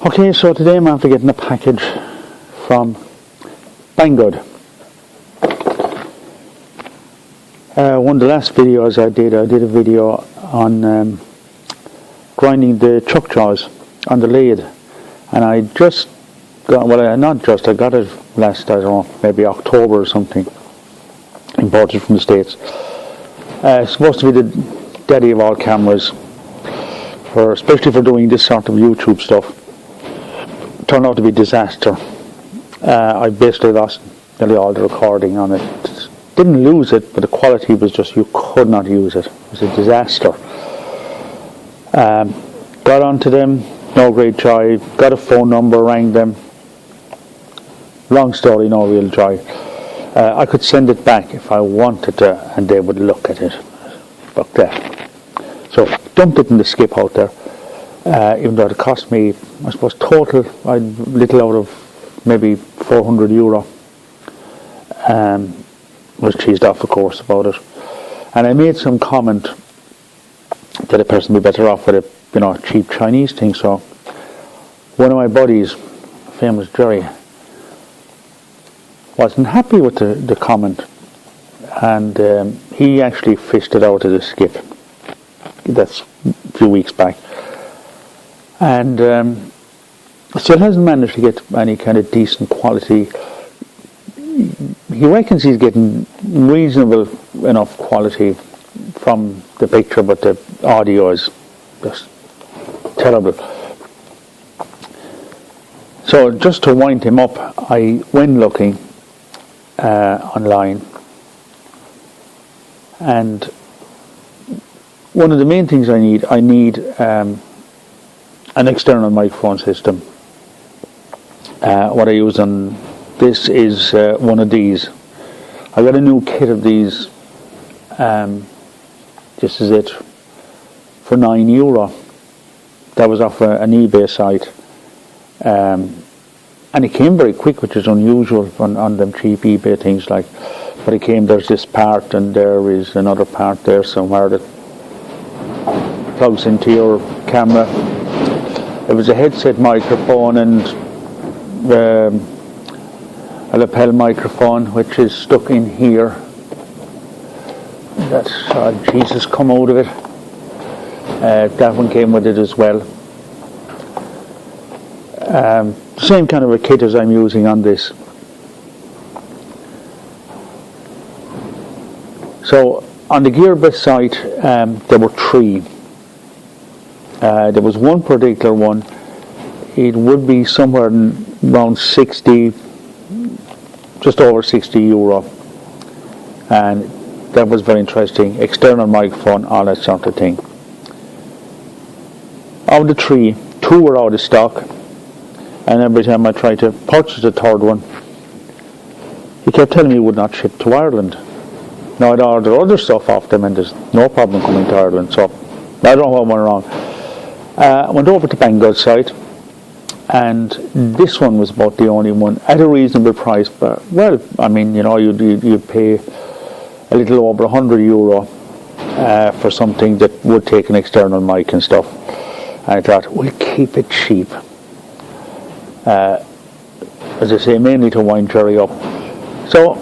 Okay, so today I'm after getting a package from Bangood. One of the last videos I did a video on grinding the chuck jaws on the lathe, and I just got, I got it last, I don't know, maybe October or something, imported from the States. It's supposed to be the daddy of all cameras, especially for doing this sort of YouTube stuff. Turned out to be a disaster. I basically lost nearly all the recording on it. Didn't lose it, but the quality was just, you could not use it. It was a disaster. Got onto them, no great joy. Got a phone number, rang them. Long story, no real joy. I could send it back if I wanted to, and they would look at it. Fuck that. So dumped it in the skip out there. Even though it cost me, I suppose total, a little out of maybe €400. Was cheesed off, of course, about it. And I made some comment that a person would be better off with a cheap Chinese thing. So one of my buddies, famous Jerry, wasn't happy with the comment, and he actually fished it out of the skip. That's a few weeks back. And still hasn't managed to get any kind of decent quality. He reckons he's getting reasonable enough quality from the picture, but the audio is just terrible. So just to wind him up, I went looking online, and one of the main things I need an external microphone system. What I use on this is one of these. I got a new kit of these. This is it, for €9. That was off an eBay site, and it came very quick, which is unusual on them cheap eBay things. But it came. There's this part, and there is another part there somewhere that plugs into your camera. It was a headset microphone and a lapel microphone, which is stuck in here. That's, Jesus, come out of it. That one came with it as well. Same kind of a kit as I'm using on this. So on the Gearbest site, there were three. There was one particular one. It would be somewhere around 60, just over €60, and that was very interesting. External microphone, all that sort of thing. Of the three, two were out of stock, and every time I tried to purchase the third one, he kept telling me it would not ship to Ireland. Now I'd ordered other stuff off them, and there's no problem coming to Ireland, so I don't know what went wrong. I went over to Bangood's site, and this one was about the only one at a reasonable price. But well, I mean, you'd pay a little over €100 for something that would take an external mic and stuff. And I thought, we'll keep it cheap. As I say, mainly to wind Jerry up. So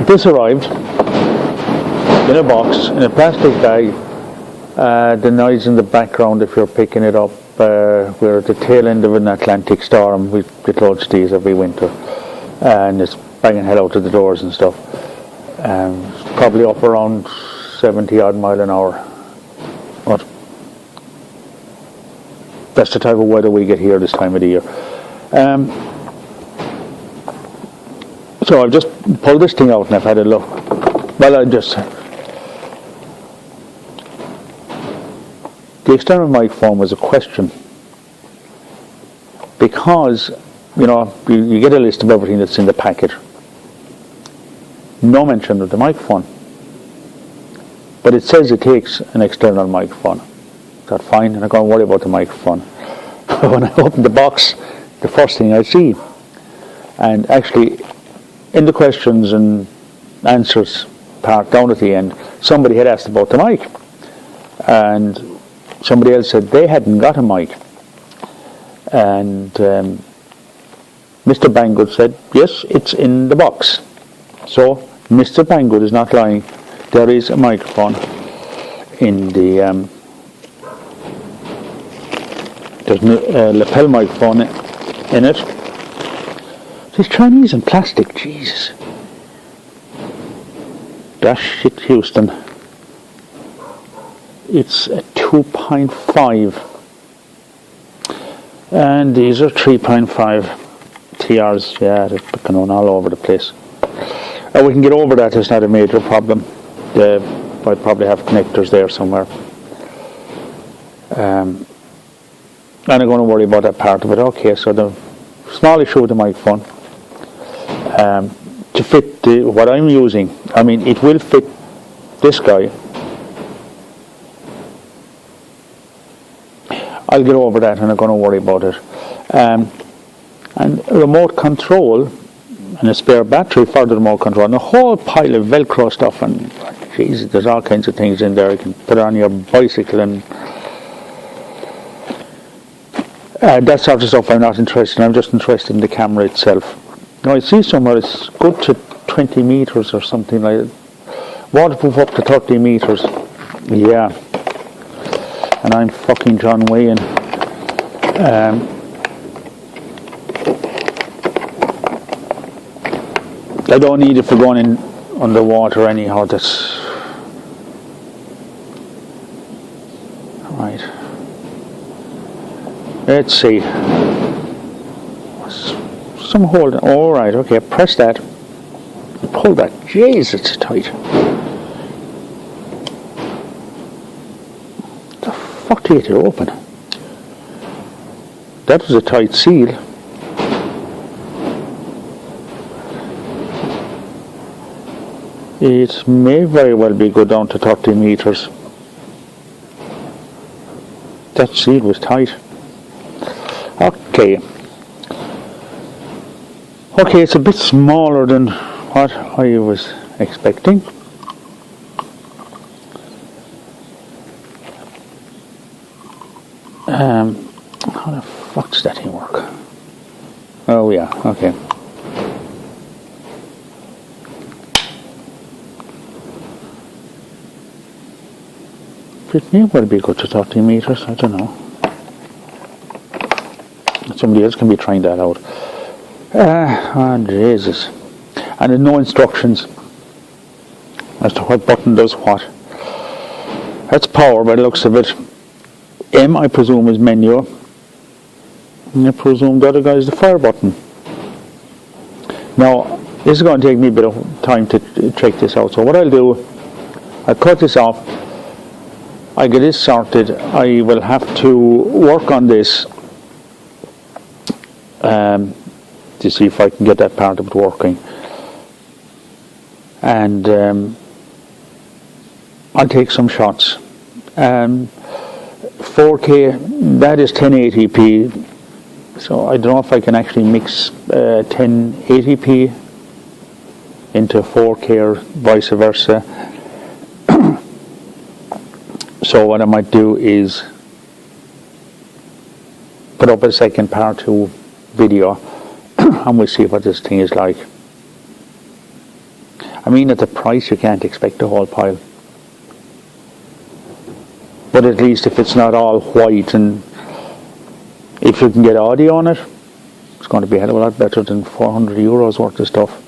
this arrived in a box, in a plastic bag. The noise in the background, if you're picking it up, we're at the tail end of an Atlantic storm. We get loads of these every winter, and it's banging hell out of the doors and stuff. It's probably up around 70 odd mile an hour. But that's the type of weather we get here this time of the year. So I've just pulled this thing out and I've had a look. Well, the external microphone was a question, because you get a list of everything that's in the packet. No mention of the microphone, but it says it takes an external microphone. That's fine, and I'm going to worry about the microphone. When I open the box, the first thing I see, and actually in the questions and answers part down at the end, somebody had asked about the mic, and somebody else said they hadn't got a mic, and Mr. Bangood said, yes, it's in the box. So Mr. Bangood is not lying. There is a microphone in the there's a lapel microphone in it. These Chinese and plastic, Jesus. Dash shit, Houston. It's a 2.5, and these are 3.5 TRs. Yeah, they're going all over the place. We can get over that. It's not a major problem. I probably have connectors there somewhere. And I'm going to worry about that part of it. Okay, so the small issue with the microphone, to fit what I'm using, I mean, it will fit this guy. I'll get over that, and I'm going to worry about it. And remote control and a spare battery for the remote control, and a whole pile of Velcro stuff, and Jesus, there's all kinds of things in there. You can put it on your bicycle and that sort of stuff. I'm not interested in. I'm just interested in the camera itself. Now I see somewhere it's good to 20 meters or something like that. Waterproof up to 30 meters. Yeah. And I'm fucking John Wayne. I don't need it for going in underwater anyhow. That's right. Let's see. Some holding. All right. Okay. Press that. Pull that. Jeez, it's tight. The fuck did it open? That was a tight seal. It may very well be go down to 30 meters. That seal was tight. Okay. Okay, it's a bit smaller than what I was expecting. How the fuck does that thing work? Oh yeah, okay. It may well be good to 30 meters, I don't know. Somebody else can be trying that out. Oh Jesus. And there's no instructions as to what button does what. That's power by the looks of it. M, I presume, is menu. And I presume the other guy is the fire button. Now, this is going to take me a bit of time to check this out. So what I'll do, I'll cut this off. I get this sorted. I will have to work on this to see if I can get that part of it working. And I'll take some shots. 4K, that is 1080p. So I don't know if I can actually mix 1080p into 4K or vice versa. So what I might do is put up a second part 2 video and we'll see what this thing is like. I mean, at the price you can't expect a whole pile. But at least if it's not all white, and if you can get audio on it, it's going to be a hell of a lot better than €400 worth of stuff.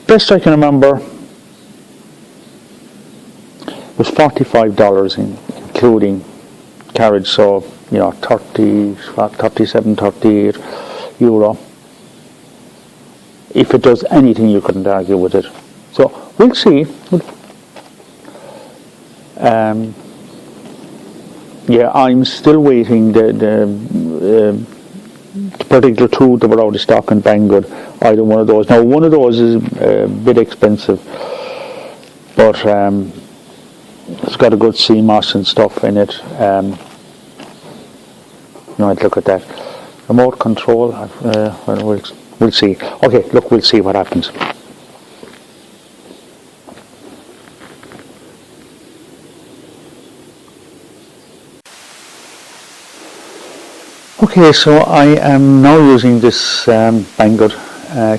Best I can remember, it was $45 including carriage, so you know, 37, 38 euro. If it does anything, you couldn't argue with it. So we'll see. Yeah, I'm still waiting the particular two that were out of stock in Bangood. Either one of those. Now, one of those is a bit expensive, but it's got a good CMOS and stuff in it. You might look at that. Remote control. Well, we'll see. Okay, look, we'll see what happens. Okay, so I am now using this Bangood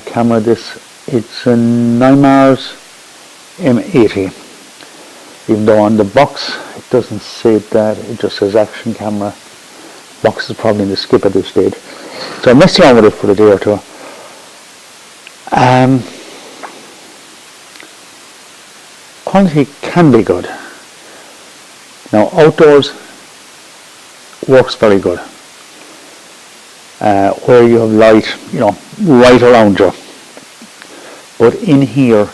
camera. It's an iMars M80. Even though on the box it doesn't say that, it just says action camera. Box is probably in the skip at this stage. So I'm messing around with it for a day or two. Quality can be good. Now outdoors works very good. Where you have light, right around you. But in here,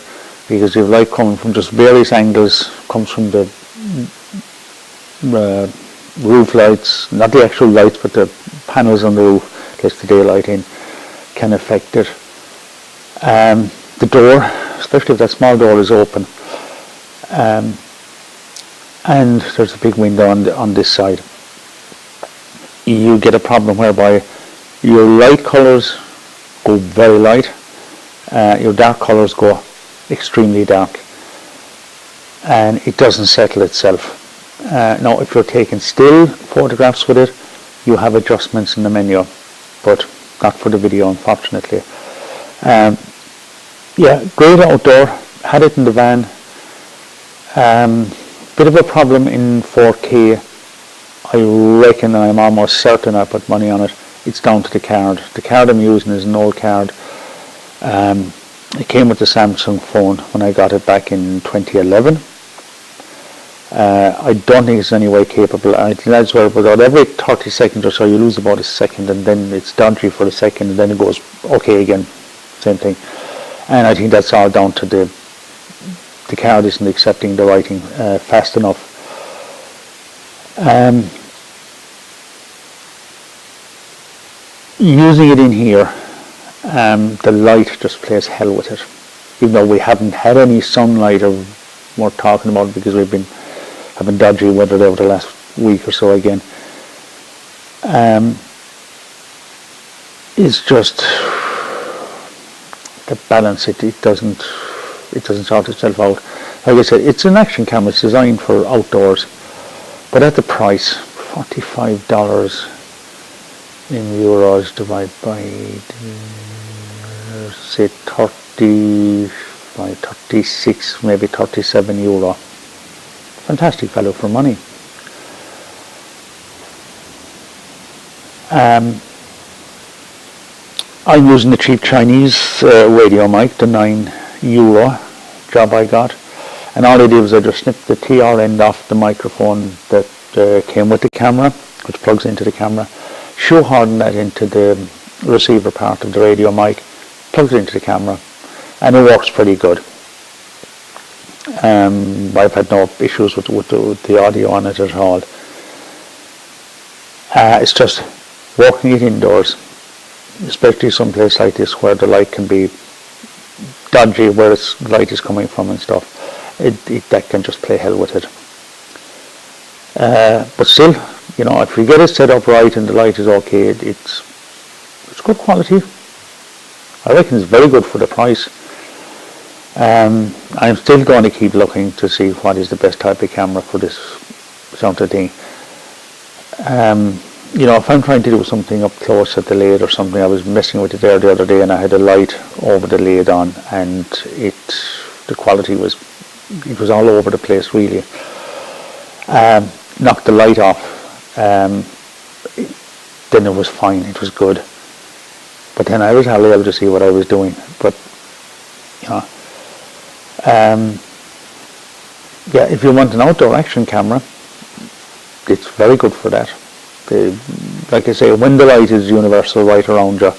because you have light coming from just various angles, comes from the roof lights, not the actual lights, but the panels on the roof, lets the daylight in, can affect it. The door, especially if that small door is open, and there's a big window on this side, you get a problem whereby your light colours go very light, your dark colours go extremely dark, and it doesn't settle itself. Now if you're taking still photographs with it, you have adjustments in the menu, but not for the video, unfortunately. Yeah, great outdoor, had it in the van. Bit of a problem in 4K. I reckon, I'm almost certain I put money on it, it's down to the card. The card I'm using is an old card. It came with the Samsung phone when I got it back in 2011. I don't think it's any way capable. I think that's where about every 30 seconds or so you lose about a second, and then it's dodgy for a second, and then it goes okay again, same thing. And I think that's all down to the card isn't accepting the writing fast enough. Using it in here, the light just plays hell with it. Even though we haven't had any sunlight or we're talking about it because we've been having dodgy weather over the last week or so again. It's just the balance, it doesn't sort itself out. Like I said, it's an action camera, it's designed for outdoors, but at the price, $45 in euros divided by say 36, maybe 37 euro. Fantastic value for money. I'm using the cheap Chinese radio mic, the €9 job I got, and all I did was I just snipped the TR end off the microphone that came with the camera, which plugs into the camera, shoehorned that into the receiver part of the radio mic, plugs it into the camera, and it works pretty good. I've had no issues with the audio on it at all. It's just working it indoors, especially someplace like this where the light can be dodgy, where its light is coming from and stuff. That can just play hell with it. But still, if you get it set up right and the light is okay, it's good quality. I reckon it's very good for the price. I'm still going to keep looking to see what is the best type of camera for this sort of thing. If I'm trying to do something up close at the lid or something, I was messing with it there the other day and I had a light over the lid on, and the quality was all over the place really. Knocked the light off, then it was fine, it was good. But then I was hardly able to see what I was doing. But yeah, if you want an outdoor action camera, it's very good for that. Like I say, when the light is universal right around you,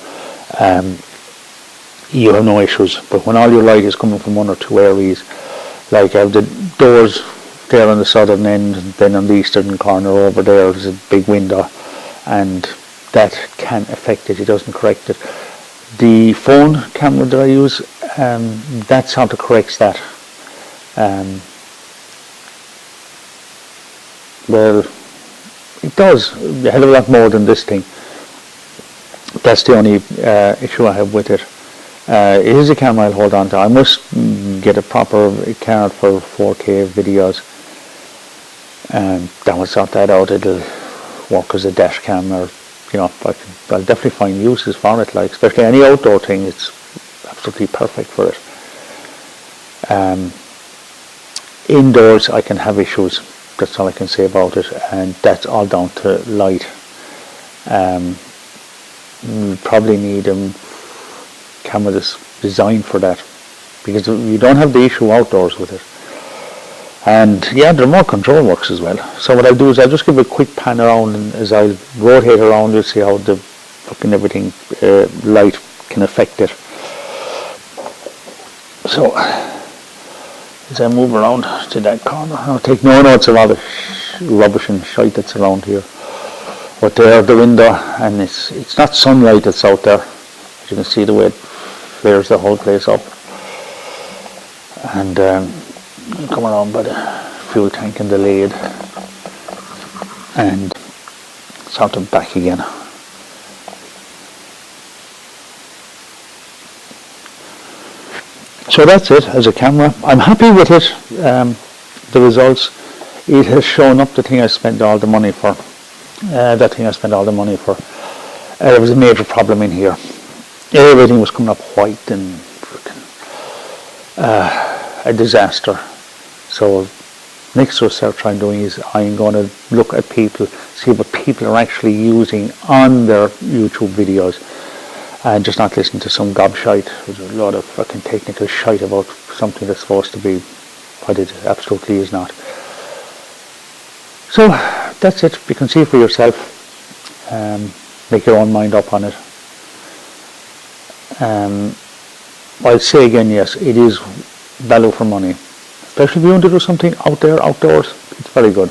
you have no issues. But when all your light is coming from one or two areas, like I have the doors there on the southern end, and then on the eastern corner over there is a big window, and that can affect it. It doesn't correct it. The phone camera that I use, that sort of corrects that. Well, it does a hell of a lot more than this thing. That's the only issue I have with it. It is a camera I'll hold on to. I must get a proper card for 4K videos, and that will sort that out. It'll work as a dash cam or you know, I'll definitely find uses for it, like especially any outdoor thing. It's absolutely perfect for it. Indoors I can have issues, that's all I can say about it, and that's all down to light. You probably need a camera that's designed for that, because you don't have the issue outdoors with it. And yeah, there are more control works as well. So what I'll do is I'll just give a quick pan around, and as I rotate around you'll see how the fucking everything light can affect it. So as I move around to that corner, I'll take no notes of all the rubbish and shite that's around here. But there, the window, and it's not sunlight that's out there. As you can see the way it flares the whole place up. And I'll come around by the fuel tank and the lid, and sort of back again. So that's it as a camera. I'm happy with it. The results. It has shown up the thing I spent all the money for. That thing I spent all the money for. There was a major problem in here. Everything was coming up white and a disaster. So next research I'm doing is I'm going to look at people, see what people are actually using on their YouTube videos, and just not listen to some gobshite. There's a lot of fucking technical shite about something that's supposed to be what it absolutely is not. So that's it. You can see for yourself. Make your own mind up on it. I'll say again, yes, it is value for money. Especially if you want to do something out there, outdoors, it's very good.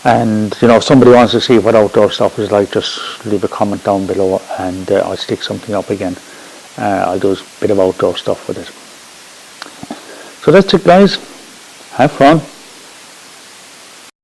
And you know, if somebody wants to see what outdoor stuff is like, just leave a comment down below, and I'll stick something up again. I'll do a bit of outdoor stuff with it. So that's it, guys. Have fun.